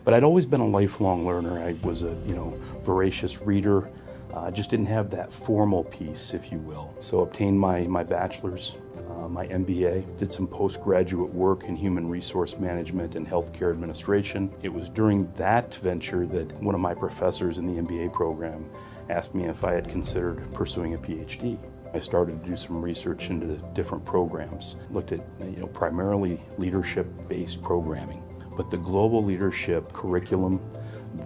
But I'd always been a lifelong learner. I was a voracious reader. I just didn't have that formal piece, if you will. So obtained my bachelor's, my MBA, did some postgraduate work in human resource management and healthcare administration. It was during that venture that one of my professors in the MBA program asked me if I had considered pursuing a PhD. I started to do some research into different programs, looked at primarily leadership-based programming. But the global leadership curriculum,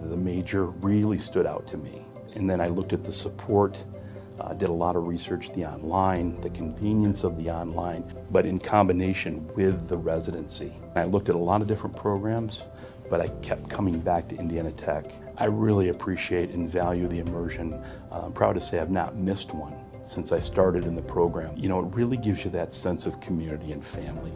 the major, really stood out to me. And then I looked at the support, did a lot of research, the online, the convenience of the online, but in combination with the residency. I looked at a lot of different programs, but I kept coming back to Indiana Tech. I really appreciate and value the immersion. I'm proud to say I've not missed one since I started in the program. It really gives you that sense of community and family.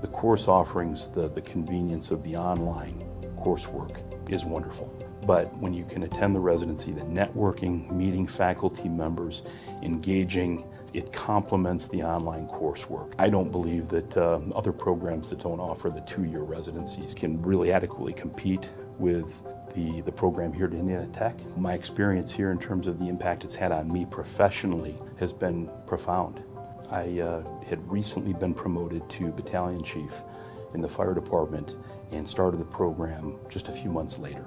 The course offerings, the convenience of the online coursework is wonderful. But when you can attend the residency, the networking, meeting faculty members, engaging, it complements the online coursework. I don't believe that other programs that don't offer the 2-year residencies can really adequately compete with the program here at Indiana Tech. My experience here in terms of the impact it's had on me professionally has been profound. I had recently been promoted to battalion chief in the fire department and started the program just a few months later.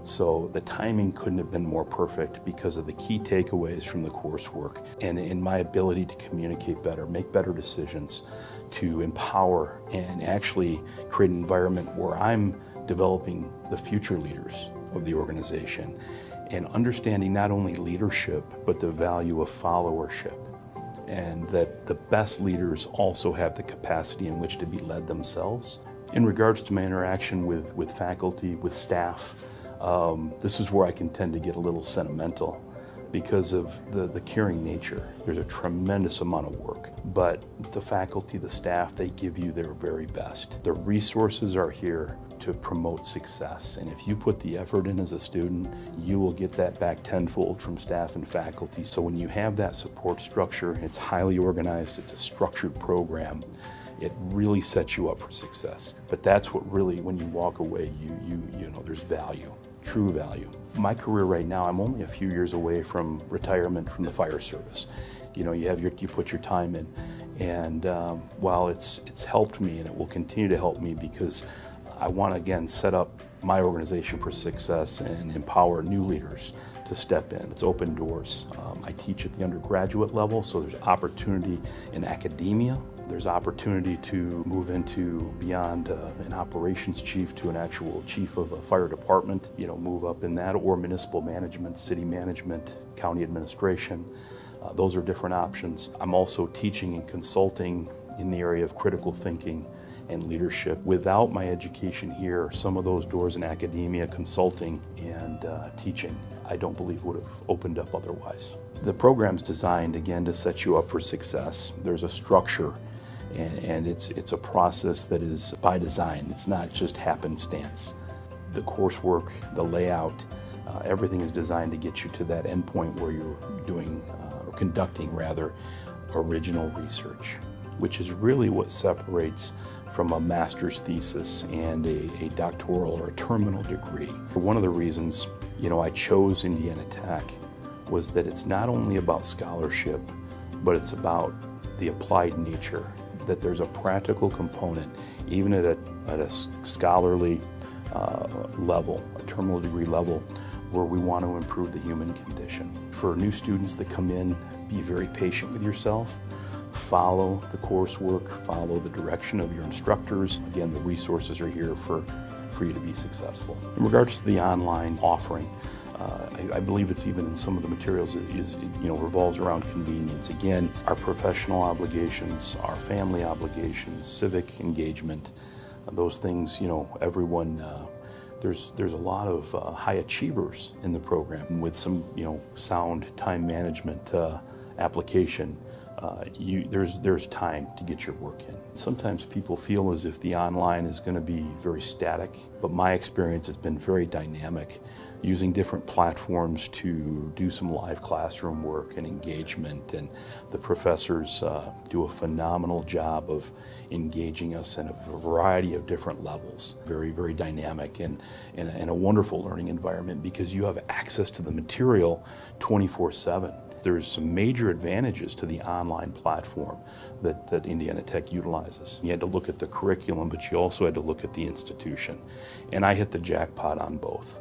So the timing couldn't have been more perfect because of the key takeaways from the coursework and in my ability to communicate better, make better decisions, to empower and actually create an environment where I'm developing the future leaders of the organization and understanding not only leadership, but the value of followership. And that the best leaders also have the capacity in which to be led themselves. In regards to my interaction with faculty, with staff, this is where I can tend to get a little sentimental because of the caring nature. There's a tremendous amount of work, but the faculty, the staff, they give you their very best. The resources are here to promote success, and if you put the effort in as a student, you will get that back tenfold from staff and faculty. So when you have that support structure, it's highly organized, it's a structured program, it really sets you up for success. But that's what really, when you walk away, you know there's value, true value. My career right now, I'm only a few years away from retirement from the fire service. You put your time in, and while it's helped me, and it will continue to help me because I want to again set up my organization for success and empower new leaders to step in. It's open doors. I teach at the undergraduate level, so there's opportunity in academia. There's opportunity to move into beyond an operations chief to an actual chief of a fire department, move up in that, or municipal management, city management, county administration. Those are different options. I'm also teaching and consulting in the area of critical thinking and leadership. Without my education here, some of those doors in academia, consulting, and teaching, I don't believe would have opened up otherwise. The program's designed, again, to set you up for success. There's a structure, and it's a process that is by design. It's not just happenstance. The coursework, the layout, everything is designed to get you to that endpoint where you're doing, or conducting rather, original research, which is really what separates from a master's thesis and a doctoral or a terminal degree. One of the reasons, I chose Indiana Tech was that it's not only about scholarship, but it's about the applied nature, that there's a practical component, even at a scholarly level, a terminal degree level, where we want to improve the human condition. For new students that come in, be very patient with yourself. Follow the coursework, follow the direction of your instructors. Again, the resources are here for you to be successful. In regards to the online offering, I believe it's even in some of the materials, it revolves around convenience. Again, our professional obligations, our family obligations, civic engagement, those things, everyone, there's a lot of high achievers in the program with some, sound time management application. there's time to get your work in. Sometimes people feel as if the online is going to be very static, but my experience has been very dynamic, using different platforms to do some live classroom work and engagement, and the professors do a phenomenal job of engaging us in a variety of different levels. Very, very dynamic and a wonderful learning environment because you have access to the material 24/7. There's some major advantages to the online platform that Indiana Tech utilizes. You had to look at the curriculum, but you also had to look at the institution. And I hit the jackpot on both.